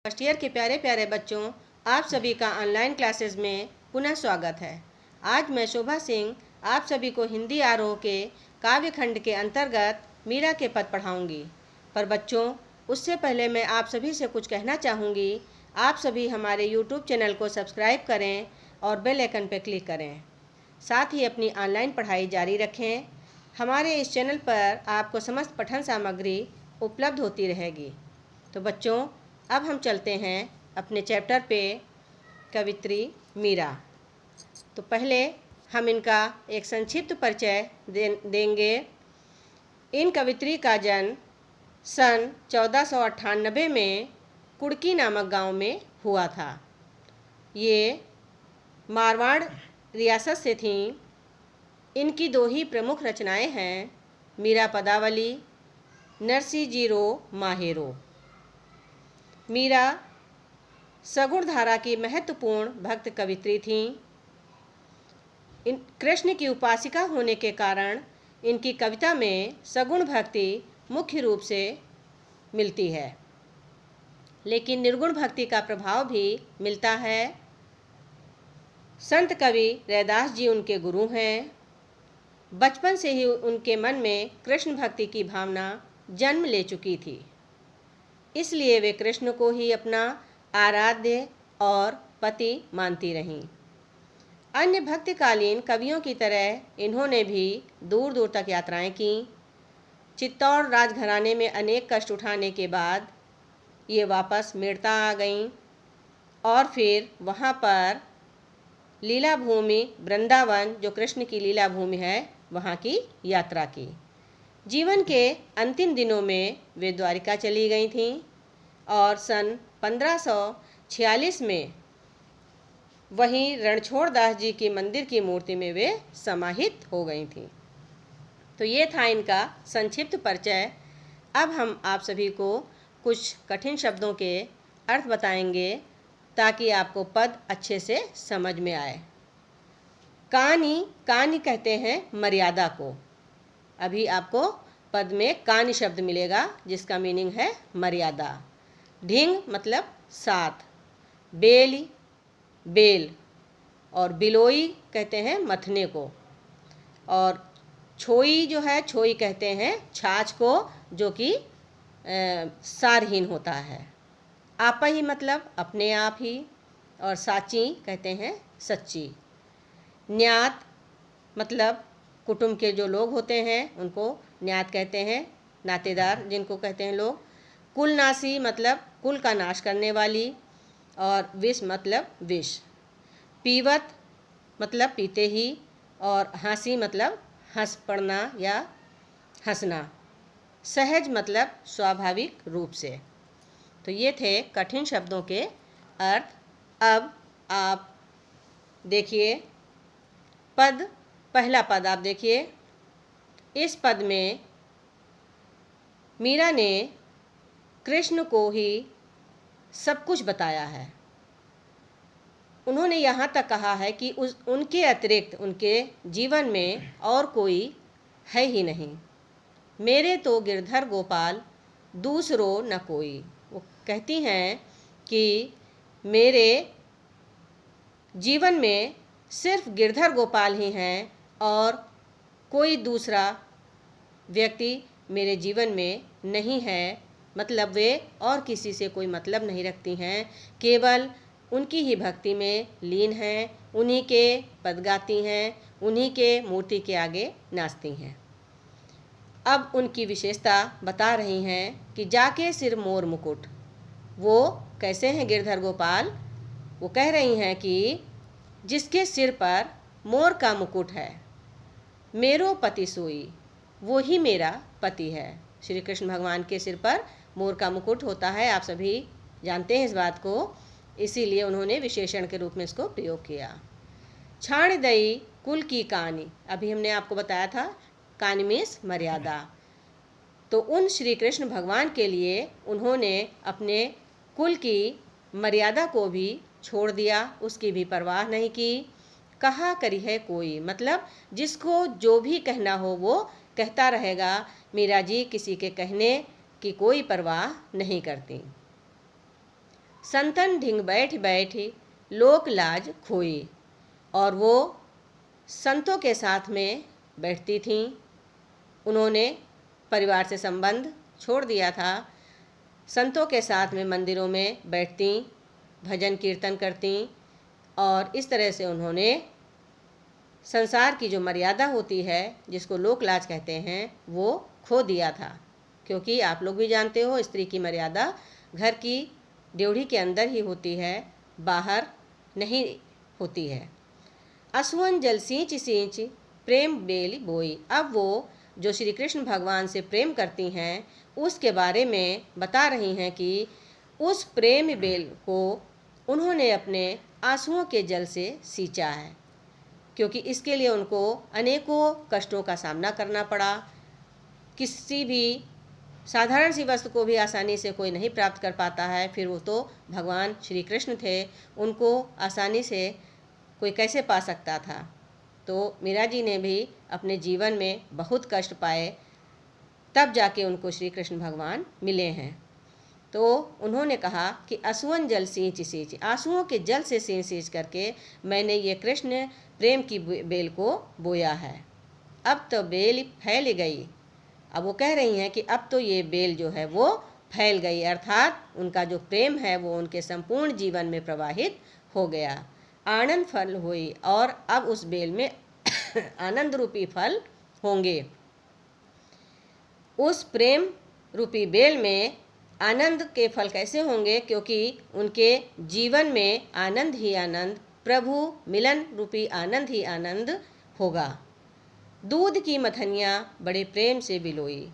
First year के प्यारे प्यारे बच्चों, आप सभी का ऑनलाइन क्लासेस में पुनः स्वागत है। आज मैं शोभा सिंह आप सभी को हिंदी आरोह के काव्य खंड के अंतर्गत मीरा के पद पढ़ाऊंगी। पर बच्चों, उससे पहले मैं आप सभी से कुछ कहना चाहूँगी। आप सभी हमारे यूट्यूब चैनल को सब्सक्राइब करें और बेल आइकन पर क्लिक करें। साथ ही अपनी ऑनलाइन पढ़ाई जारी रखें। हमारे इस चैनल पर आपको समस्त पठन सामग्री उपलब्ध होती रहेगी। तो बच्चों, अब हम चलते हैं अपने चैप्टर पे, कवित्री मीरा। तो पहले हम इनका एक संक्षिप्त परिचय देंगे। इन कवित्री का जन्म सन 1498 में कुड़की नामक गांव में हुआ था। ये मारवाड़ रियासत से थीं। इनकी दो ही प्रमुख रचनाएं हैं, मीरा पदावली, नरसी जीरो माहेरो। मीरा सगुण धारा की महत्वपूर्ण भक्त कवित्री थीं। कृष्ण की उपासिका होने के कारण इनकी कविता में सगुण भक्ति मुख्य रूप से मिलती है, लेकिन निर्गुण भक्ति का प्रभाव भी मिलता है। संत कवि रैदास जी उनके गुरु हैं। बचपन से ही उनके मन में कृष्ण भक्ति की भावना जन्म ले चुकी थी, इसलिए वे कृष्ण को ही अपना आराध्य और पति मानती रहीं। अन्य भक्तिकालीन कवियों की तरह इन्होंने भी दूर दूर तक यात्राएं कीं। चित्तौड़ राजघराने में अनेक कष्ट उठाने के बाद ये वापस मेड़ता आ गईं और फिर वहाँ पर लीला भूमि वृंदावन, जो कृष्ण की लीला भूमि है, वहाँ की यात्रा की। जीवन के अंतिम दिनों में वे द्वारिका चली गई थीं और सन 1546 में वहीं रणछोड़ दास जी के मंदिर की मूर्ति में वे समाहित हो गई थीं। तो ये था इनका संक्षिप्त परिचय। अब हम आप सभी को कुछ कठिन शब्दों के अर्थ बताएंगे ताकि आपको पद अच्छे से समझ में आए। कानी कहते हैं मर्यादा को। अभी आपको पद में कानी शब्द मिलेगा जिसका मीनिंग है मर्यादा। ढिंग मतलब साथ, बेल और बिलोई कहते हैं मथने को, और छोई जो है, छोई कहते हैं छाछ को, जो कि सारहीन होता है। आपा ही मतलब अपने आप ही, और साची कहते हैं सच्ची। न्यात मतलब कुटुंब के जो लोग होते हैं उनको न्यात कहते हैं, नातेदार जिनको कहते हैं लोग। कुलनाशी मतलब कुल का नाश करने वाली, और विष मतलब विष। पीवत मतलब पीते ही, और हंसी मतलब हंस पड़ना या हंसना। सहज मतलब स्वाभाविक रूप से। तो ये थे कठिन शब्दों के अर्थ। अब आप देखिए पहला पद आप देखिए। इस पद में मीरा ने कृष्ण को ही सब कुछ बताया है। उन्होंने यहाँ तक कहा है कि उनके अतिरिक्त उनके जीवन में और कोई है ही नहीं। मेरे तो गिरधर गोपाल दूसरो न कोई। वो कहती हैं कि मेरे जीवन में सिर्फ गिरधर गोपाल ही हैं और कोई दूसरा व्यक्ति मेरे जीवन में नहीं है। मतलब वे और किसी से कोई मतलब नहीं रखती हैं, केवल उनकी ही भक्ति में लीन हैं, उन्हीं के पद गाती हैं, उन्हीं के मूर्ति के आगे नाचती हैं। अब उनकी विशेषता बता रही हैं कि जाके सिर मोर मुकुट। वो कैसे हैं गिरधर गोपाल? वो कह रही हैं कि जिसके सिर पर मोर का मुकुट है, मेरो पति सोई, वो ही मेरा पति है। श्री कृष्ण भगवान के सिर पर मोर का मुकुट होता है, आप सभी जानते हैं इस बात को, इसीलिए उन्होंने विशेषण के रूप में इसको प्रयोग किया। छाण दई कुल की कानी, अभी हमने आपको बताया था कानी मीन्स मर्यादा। तो उन श्री कृष्ण भगवान के लिए उन्होंने अपने कुल की मर्यादा को भी छोड़ दिया, उसकी भी परवाह नहीं की। कहा करी है कोई, मतलब जिसको जो भी कहना हो वो कहता रहेगा। मीरा जी किसी के कहने की कोई परवाह नहीं करती। संतन ढिंग बैठ बैठ लोक लाज खोई। और वो संतों के साथ में बैठती थीं। उन्होंने परिवार से संबंध छोड़ दिया था। संतों के साथ में मंदिरों में बैठती, भजन कीर्तन करती, और इस तरह से उन्होंने संसार की जो मर्यादा होती है, जिसको लोकलाज कहते हैं, वो खो दिया था। क्योंकि आप लोग भी जानते हो, स्त्री की मर्यादा घर की ड्योढ़ी के अंदर ही होती है, बाहर नहीं होती है। असुवन जल सींच सींच प्रेम बेल बोई। अब वो जो श्री कृष्ण भगवान से प्रेम करती हैं, उसके बारे में बता रही हैं कि उस प्रेम बेल को उन्होंने अपने आंसुओं के जल से सींचा है। क्योंकि इसके लिए उनको अनेकों कष्टों का सामना करना पड़ा। किसी भी साधारण सी वस्तु को भी आसानी से कोई नहीं प्राप्त कर पाता है, फिर वो तो भगवान श्री कृष्ण थे, उनको आसानी से कोई कैसे पा सकता था। तो मीरा जी ने भी अपने जीवन में बहुत कष्ट पाए, तब जाके उनको श्री कृष्ण भगवान मिले हैं। तो उन्होंने कहा कि आंसुअन जल सींच सींच, आंसुओं के जल से सींच सींच करके मैंने ये कृष्ण प्रेम की बेल को बोया है। अब तो बेल फैल गई। अब वो कह रही हैं कि अब तो ये बेल जो है वो फैल गई, अर्थात उनका जो प्रेम है वो उनके संपूर्ण जीवन में प्रवाहित हो गया। आनंद फल हुई, और अब उस बेल में आनंद रूपी फल होंगे। उस प्रेम रूपी बेल में आनंद के फल कैसे होंगे? क्योंकि उनके जीवन में आनंद ही आनंद, प्रभु मिलन रूपी आनंद ही आनंद होगा। दूध की मथनियाँ बड़े प्रेम से बिलोई।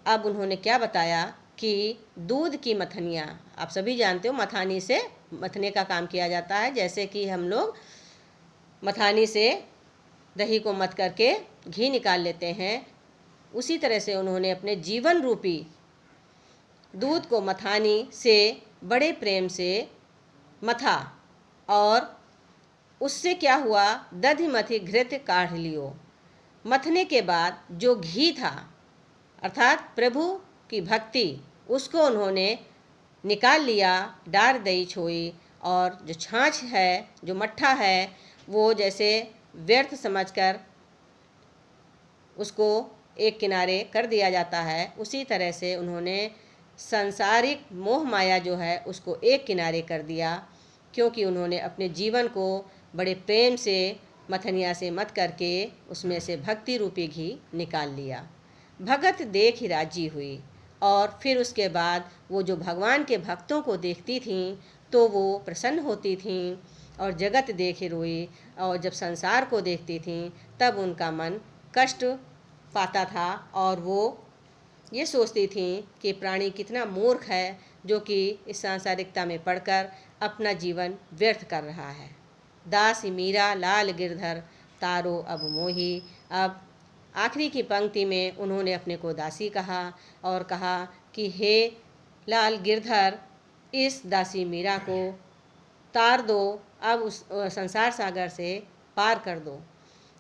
अब उन्होंने क्या बताया कि दूध की मथनियाँ, आप सभी जानते हो मथानी से मथने का काम किया जाता है। जैसे कि हम लोग मथानी से दही को मथ करके घी निकाल लेते हैं, उसी तरह से उन्होंने अपने जीवन रूपी दूध को मथानी से बड़े प्रेम से मथा, और उससे क्या हुआ? दधि मथी घृत काढ़ लियो। मथने के बाद जो घी था, अर्थात प्रभु की भक्ति, उसको उन्होंने निकाल लिया, डार दई छोई। और जो छाछ है, जो मट्ठा है, वो जैसे व्यर्थ समझकर उसको एक किनारे कर दिया जाता है, उसी तरह से उन्होंने सांसारिक मोह माया जो है उसको एक किनारे कर दिया। क्योंकि उन्होंने अपने जीवन को बड़े प्रेम से मथनिया से मथ करके उसमें से भक्ति रूपी घी निकाल लिया। भगत देख ही राजी हुई। और फिर उसके बाद वो जो भगवान के भक्तों को देखती थीं तो वो प्रसन्न होती थीं, और जगत देख रोई। और जब संसार को देखती थीं तब उनका मन कष्ट पाता था, और वो ये सोचती थीं कि प्राणी कितना मूर्ख है जो कि इस सांसारिकता में पड़कर अपना जीवन व्यर्थ कर रहा है। दास मीरा लाल गिरधर तारो अब मोही। अब आखिरी की पंक्ति में उन्होंने अपने को दासी कहा और कहा कि हे लाल गिरधर, इस दासी मीरा को तार दो, अब उस संसार सागर से पार कर दो।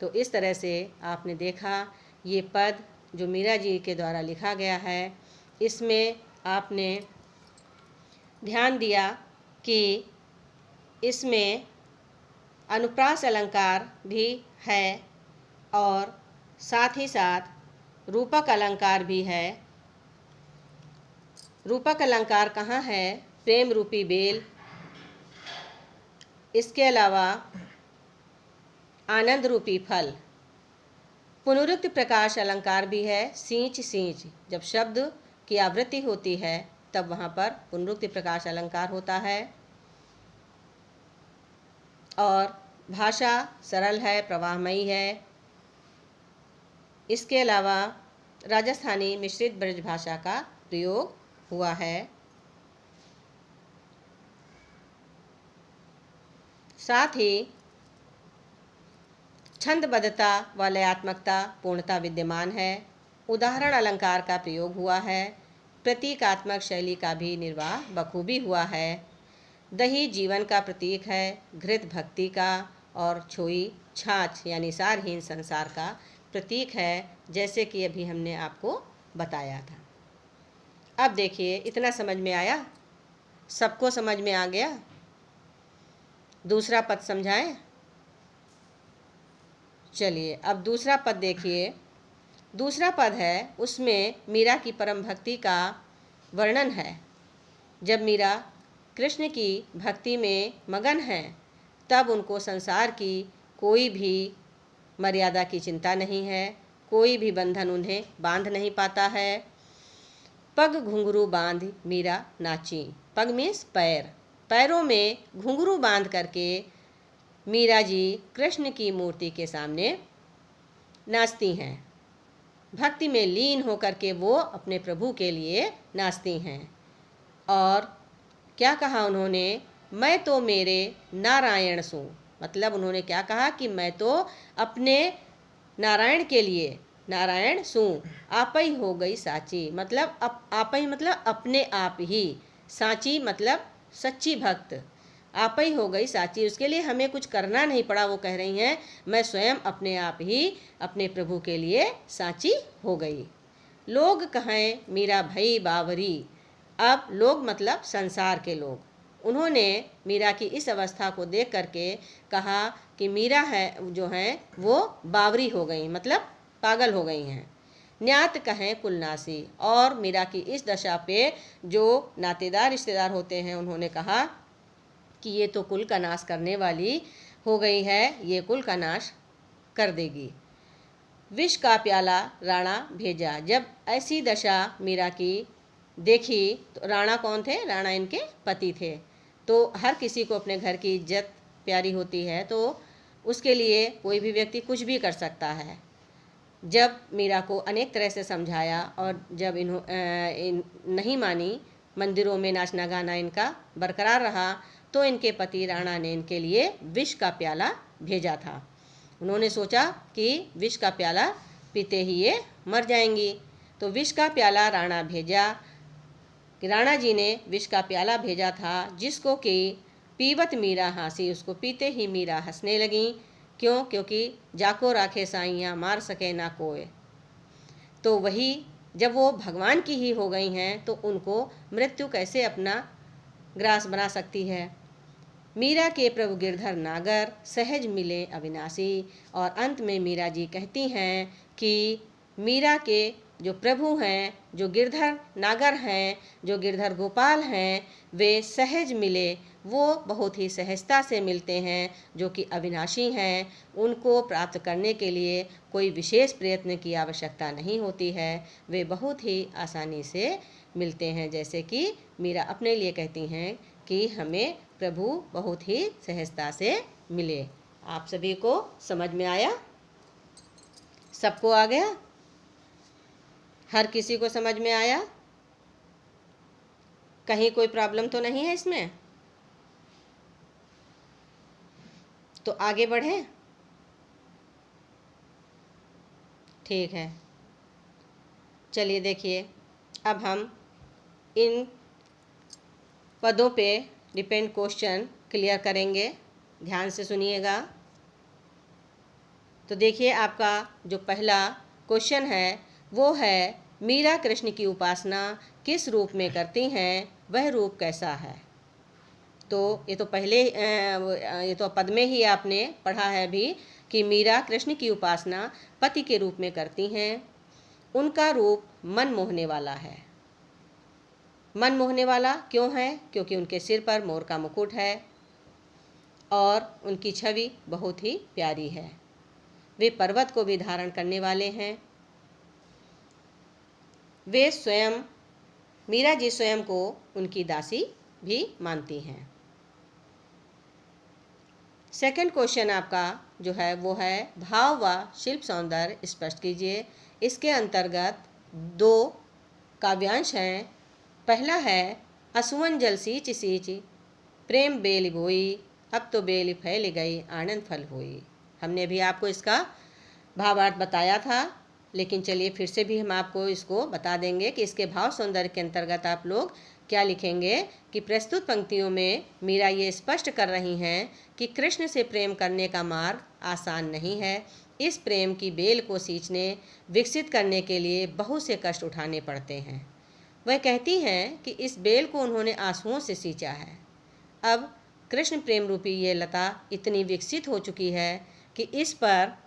तो इस तरह से आपने देखा ये पद जो मीरा जी के द्वारा लिखा गया है, इसमें आपने ध्यान दिया कि इसमें अनुप्रास अलंकार भी है और साथ ही साथ रूपक अलंकार भी है। रूपक अलंकार कहाँ है? प्रेम रूपी बेल, इसके अलावा आनंद रूपी फल। पुनरुक्त प्रकाश अलंकार भी है, सींच सींच। जब शब्द की आवृत्ति होती है तब वहाँ पर पुनरुक्त प्रकाश अलंकार होता है। और भाषा सरल है, प्रवाहमयी है। इसके अलावा राजस्थानी मिश्रित ब्रज भाषा का प्रयोग हुआ है। साथ ही छंदबद्धता व लयात्मकता पूर्णता विद्यमान है। उदाहरण अलंकार का प्रयोग हुआ है। प्रतीकात्मक शैली का भी निर्वाह बखूबी हुआ है। दही जीवन का प्रतीक है, घृत भक्ति का, और छोई छाछ यानी सारहीन संसार का प्रतीक है, जैसे कि अभी हमने आपको बताया था। अब देखिए, इतना समझ में आया सबको समझ में आ गया? दूसरा पद समझाएं? चलिए अब दूसरा पद देखिए। दूसरा पद है, उसमें मीरा की परम भक्ति का वर्णन है। जब मीरा कृष्ण की भक्ति में मगन हैं, तब उनको संसार की कोई भी मर्यादा की चिंता नहीं है, कोई भी बंधन उन्हें बांध नहीं पाता है। पग घुंघरू बांध मीरा नाची। पग मीन्स पैर, पैरों में घुंघरू बांध करके मीरा जी कृष्ण की मूर्ति के सामने नाचती हैं। भक्ति में लीन होकर के वो अपने प्रभु के लिए नाचती हैं। और क्या कहा उन्होंने? मैं तो मेरे नारायण सूँ। मतलब उन्होंने क्या कहा कि मैं तो अपने नारायण के लिए नारायण सूँ, आप ही हो गई साची। मतलब आप ही मतलब अपने आप ही, साची मतलब सच्ची भक्त, आप ही हो गई साची। उसके लिए हमें कुछ करना नहीं पड़ा। वो कह रही हैं मैं स्वयं अपने आप ही अपने प्रभु के लिए साची हो गई। लोग कहें मीरा भई बावरी। अब लोग मतलब संसार के लोग, उन्होंने मीरा की इस अवस्था को देख करके कहा कि मीरा है जो हैं वो बावरी हो गई, मतलब पागल हो गई हैं। न्यात कहें कुलनासी। और मीरा की इस दशा पे जो नातेदार रिश्तेदार होते हैं उन्होंने कहा कि ये तो कुल का नाश करने वाली हो गई है, ये कुल का नाश कर देगी। विष का प्याला राणा भेजा। जब ऐसी दशा मीरा की देखी तो राणा कौन थे? राणा इनके पति थे। तो हर किसी को अपने घर की इज्जत प्यारी होती है, तो उसके लिए कोई भी व्यक्ति कुछ भी कर सकता है। जब मीरा को अनेक तरह से समझाया और जब नहीं मानी, मंदिरों में नाचना गाना इनका बरकरार रहा, तो इनके पति राणा ने इनके लिए विष का प्याला भेजा था। उन्होंने सोचा कि विष का प्याला पीते ही ये मर जाएंगी, तो विष का प्याला राणा भेजा। राणा जी ने विष का प्याला भेजा था, जिसको कि पीवत मीरा हंसी। उसको पीते ही मीरा हंसने लगी। क्यों? क्योंकि जाको राखे साइयाँ मार सके ना कोई। तो वही जब वो भगवान की ही हो गई हैं तो उनको मृत्यु कैसे अपना ग्रास बना सकती है। मीरा के प्रभु गिरधर नागर सहज मिले अविनाशी। और अंत में मीरा जी कहती हैं कि मीरा के जो प्रभु हैं, जो गिरधर नागर हैं, जो गिरधर गोपाल हैं, वे सहज मिले। वो बहुत ही सहजता से मिलते हैं, जो कि अविनाशी हैं। उनको प्राप्त करने के लिए कोई विशेष प्रयत्न की आवश्यकता नहीं होती है, वे बहुत ही आसानी से मिलते हैं। जैसे कि मीरा अपने लिए कहती हैं कि हमें प्रभु बहुत ही सहजता से मिले। आप सभी को समझ में आया? सबको आ गया? हर किसी को समझ में आया? कहीं कोई प्रॉब्लम तो नहीं है इसमें? तो आगे बढ़ें? ठीक है, चलिए देखिए अब हम इन पदों पे डिपेंड क्वेश्चन क्लियर करेंगे। ध्यान से सुनिएगा। तो देखिए आपका जो पहला क्वेश्चन है वो है मीरा कृष्ण की उपासना किस रूप में करती हैं, वह रूप कैसा है। तो ये तो पहले ये तो पद में ही आपने पढ़ा है अभी कि मीरा कृष्ण की उपासना पति के रूप में करती हैं। उनका रूप मन मोहने वाला है। मन मोहने वाला क्यों है? क्योंकि उनके सिर पर मोर का मुकुट है और उनकी छवि बहुत ही प्यारी है। वे पर्वत को भी धारण करने वाले हैं। वे स्वयं मीरा जी स्वयं को उनकी दासी भी मानती हैं। सेकंड क्वेश्चन आपका जो है वो है भाव व शिल्प सौंदर्य स्पष्ट कीजिए। इसके अंतर्गत दो काव्यांश हैं। पहला है असुवन जल सींच सींच प्रेम बेल बोई, अब तो बेल फैल गई आनंद फल होई। हमने भी आपको इसका भावार्थ बताया था, लेकिन चलिए फिर से भी हम आपको इसको बता देंगे कि इसके भाव सौंदर्य के अंतर्गत आप लोग क्या लिखेंगे कि प्रस्तुत पंक्तियों में मीरा ये स्पष्ट कर रही हैं कि कृष्ण से प्रेम करने का मार्ग आसान नहीं है। इस प्रेम की बेल को सींचने विकसित करने के लिए बहुत से कष्ट उठाने पड़ते हैं। वह कहती हैं कि इस बेल को उन्होंने आंसुओं से सींचा है। अब कृष्ण प्रेम रूपी ये लता इतनी विकसित हो चुकी है कि इस पर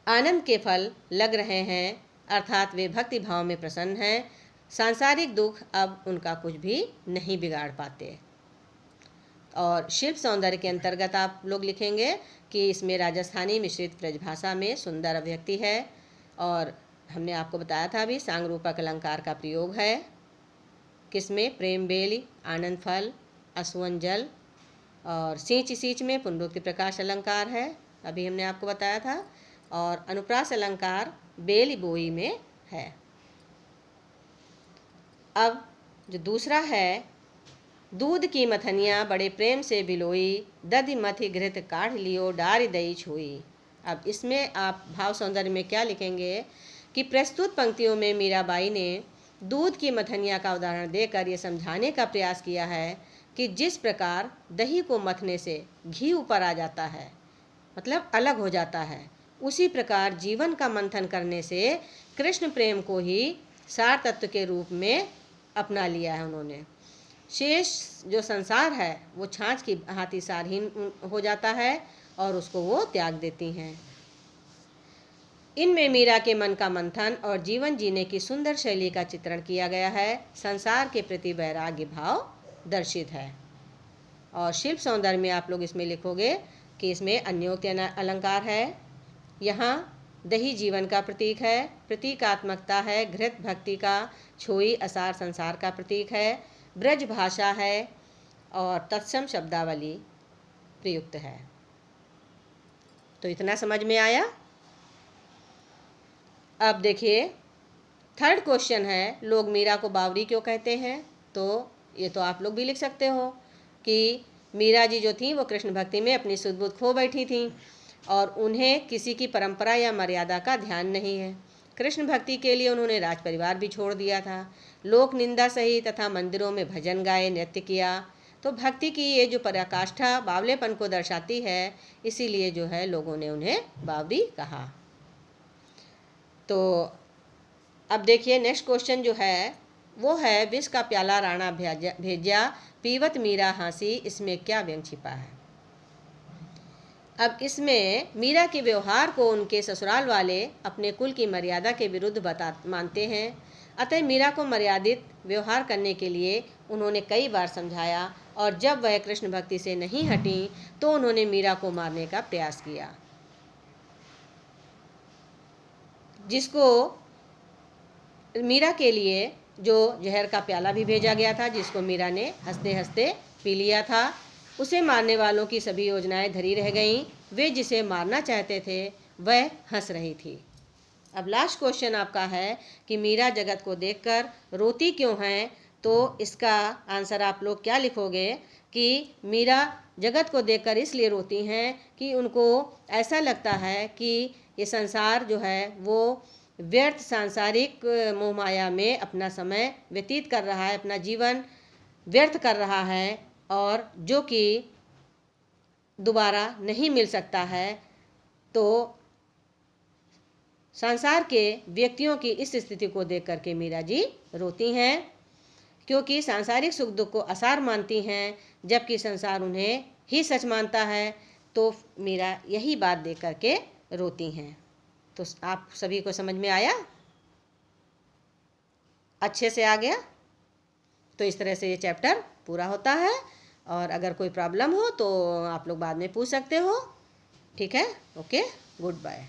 आनंद के फल लग रहे हैं, अर्थात वे भक्ति भाव में प्रसन्न हैं। सांसारिक दुख अब उनका कुछ भी नहीं बिगाड़ पाते। और शिल्प सौंदर्य के अंतर्गत आप लोग लिखेंगे कि इसमें राजस्थानी मिश्रित ब्रजभाषा में सुंदर अभिव्यक्ति है। और हमने आपको बताया था अभी सांग रूपक अलंकार का प्रयोग है किसमें, प्रेम बेली, आनंद फल, असुवन जल, और सींच सींच में पुनरुक्ति प्रकाश अलंकार है, अभी हमने आपको बताया था। और अनुप्रास अलंकार बेली बोई में है। अब जो दूसरा है, दूध की मथनिया बड़े प्रेम से बिलोई, दधि मथि घृत काढ़ लियो डारी दई छुई। अब इसमें आप भाव सौंदर्य में क्या लिखेंगे कि प्रस्तुत पंक्तियों में मीराबाई ने दूध की मथनिया का उदाहरण देकर ये समझाने का प्रयास किया है कि जिस प्रकार दही को मथने से घी ऊपर आ जाता है, मतलब अलग हो जाता है, उसी प्रकार जीवन का मंथन करने से कृष्ण प्रेम को ही सार तत्व के रूप में अपना लिया है उन्होंने। शेष जो संसार है वो छाछ की भांति सारहीन हो जाता है और उसको वो त्याग देती हैं। इनमें मीरा के मन का मंथन और जीवन जीने की सुंदर शैली का चित्रण किया गया है। संसार के प्रति वैराग्य भाव दर्शित है। और शिल्प सौंदर्य में आप लोग इसमें लिखोगे कि इसमें अन्योक्ति अलंकार है। यहाँ दही जीवन का प्रतीक है, प्रतीकात्मकता है, घृत भक्ति का, छोई असार संसार का प्रतीक है, ब्रज भाषा है और तत्सम शब्दावली प्रयुक्त है। तो इतना समझ में आया। अब देखिए थर्ड क्वेश्चन है, लोग मीरा को बावरी क्यों कहते हैं। तो ये तो आप लोग भी लिख सकते हो कि मीरा जी जो थी वो कृष्ण भक्ति में अपनी सुध बुध खो बैठी थी और उन्हें किसी की परंपरा या मर्यादा का ध्यान नहीं है। कृष्ण भक्ति के लिए उन्होंने राज परिवार भी छोड़ दिया था, लोक निंदा सही तथा मंदिरों में भजन गाए, नृत्य किया। तो भक्ति की ये जो पराकाष्ठा बावलेपन को दर्शाती है, इसीलिए जो है लोगों ने उन्हें बावरी कहा। तो अब देखिए नेक्स्ट क्वेश्चन जो है वो है, विष का प्याला राणा भेजा पीवत मीरा हंसी, इसमें क्या व्यंग छिपा है। अब इसमें मीरा के व्यवहार को उनके ससुराल वाले अपने कुल की मर्यादा के विरुद्ध मानते हैं, अतः मीरा को मर्यादित व्यवहार करने के लिए उन्होंने कई बार समझाया और जब वह कृष्ण भक्ति से नहीं हटी तो उन्होंने मीरा को मारने का प्रयास किया, जिसको मीरा के लिए जो जहर का प्याला भी भेजा गया था, जिसको मीरा ने हंसते हंसते पी लिया था, उसे मारने वालों की सभी योजनाएं धरी रह गईं। वे जिसे मारना चाहते थे वह हंस रही थी। अब लास्ट क्वेश्चन आपका है कि मीरा जगत को देखकर रोती क्यों हैं। तो इसका आंसर आप लोग क्या लिखोगे कि मीरा जगत को देखकर इसलिए रोती हैं कि उनको ऐसा लगता है कि ये संसार जो है वो व्यर्थ सांसारिक मोह माया में अपना समय व्यतीत कर रहा है, अपना जीवन व्यर्थ कर रहा है और जो कि दोबारा नहीं मिल सकता है। तो संसार के व्यक्तियों की इस स्थिति को देख करके मीरा जी रोती हैं, क्योंकि सांसारिक सुख दुख को आसार मानती हैं जबकि संसार उन्हें ही सच मानता है। तो मीरा यही बात देख करके रोती हैं। तो आप सभी को समझ में आया, अच्छे से आ गया। तो इस तरह से ये चैप्टर पूरा होता है और अगर कोई प्रॉब्लम हो तो आप लोग बाद में पूछ सकते हो। ठीक है, ओके, गुड बाय।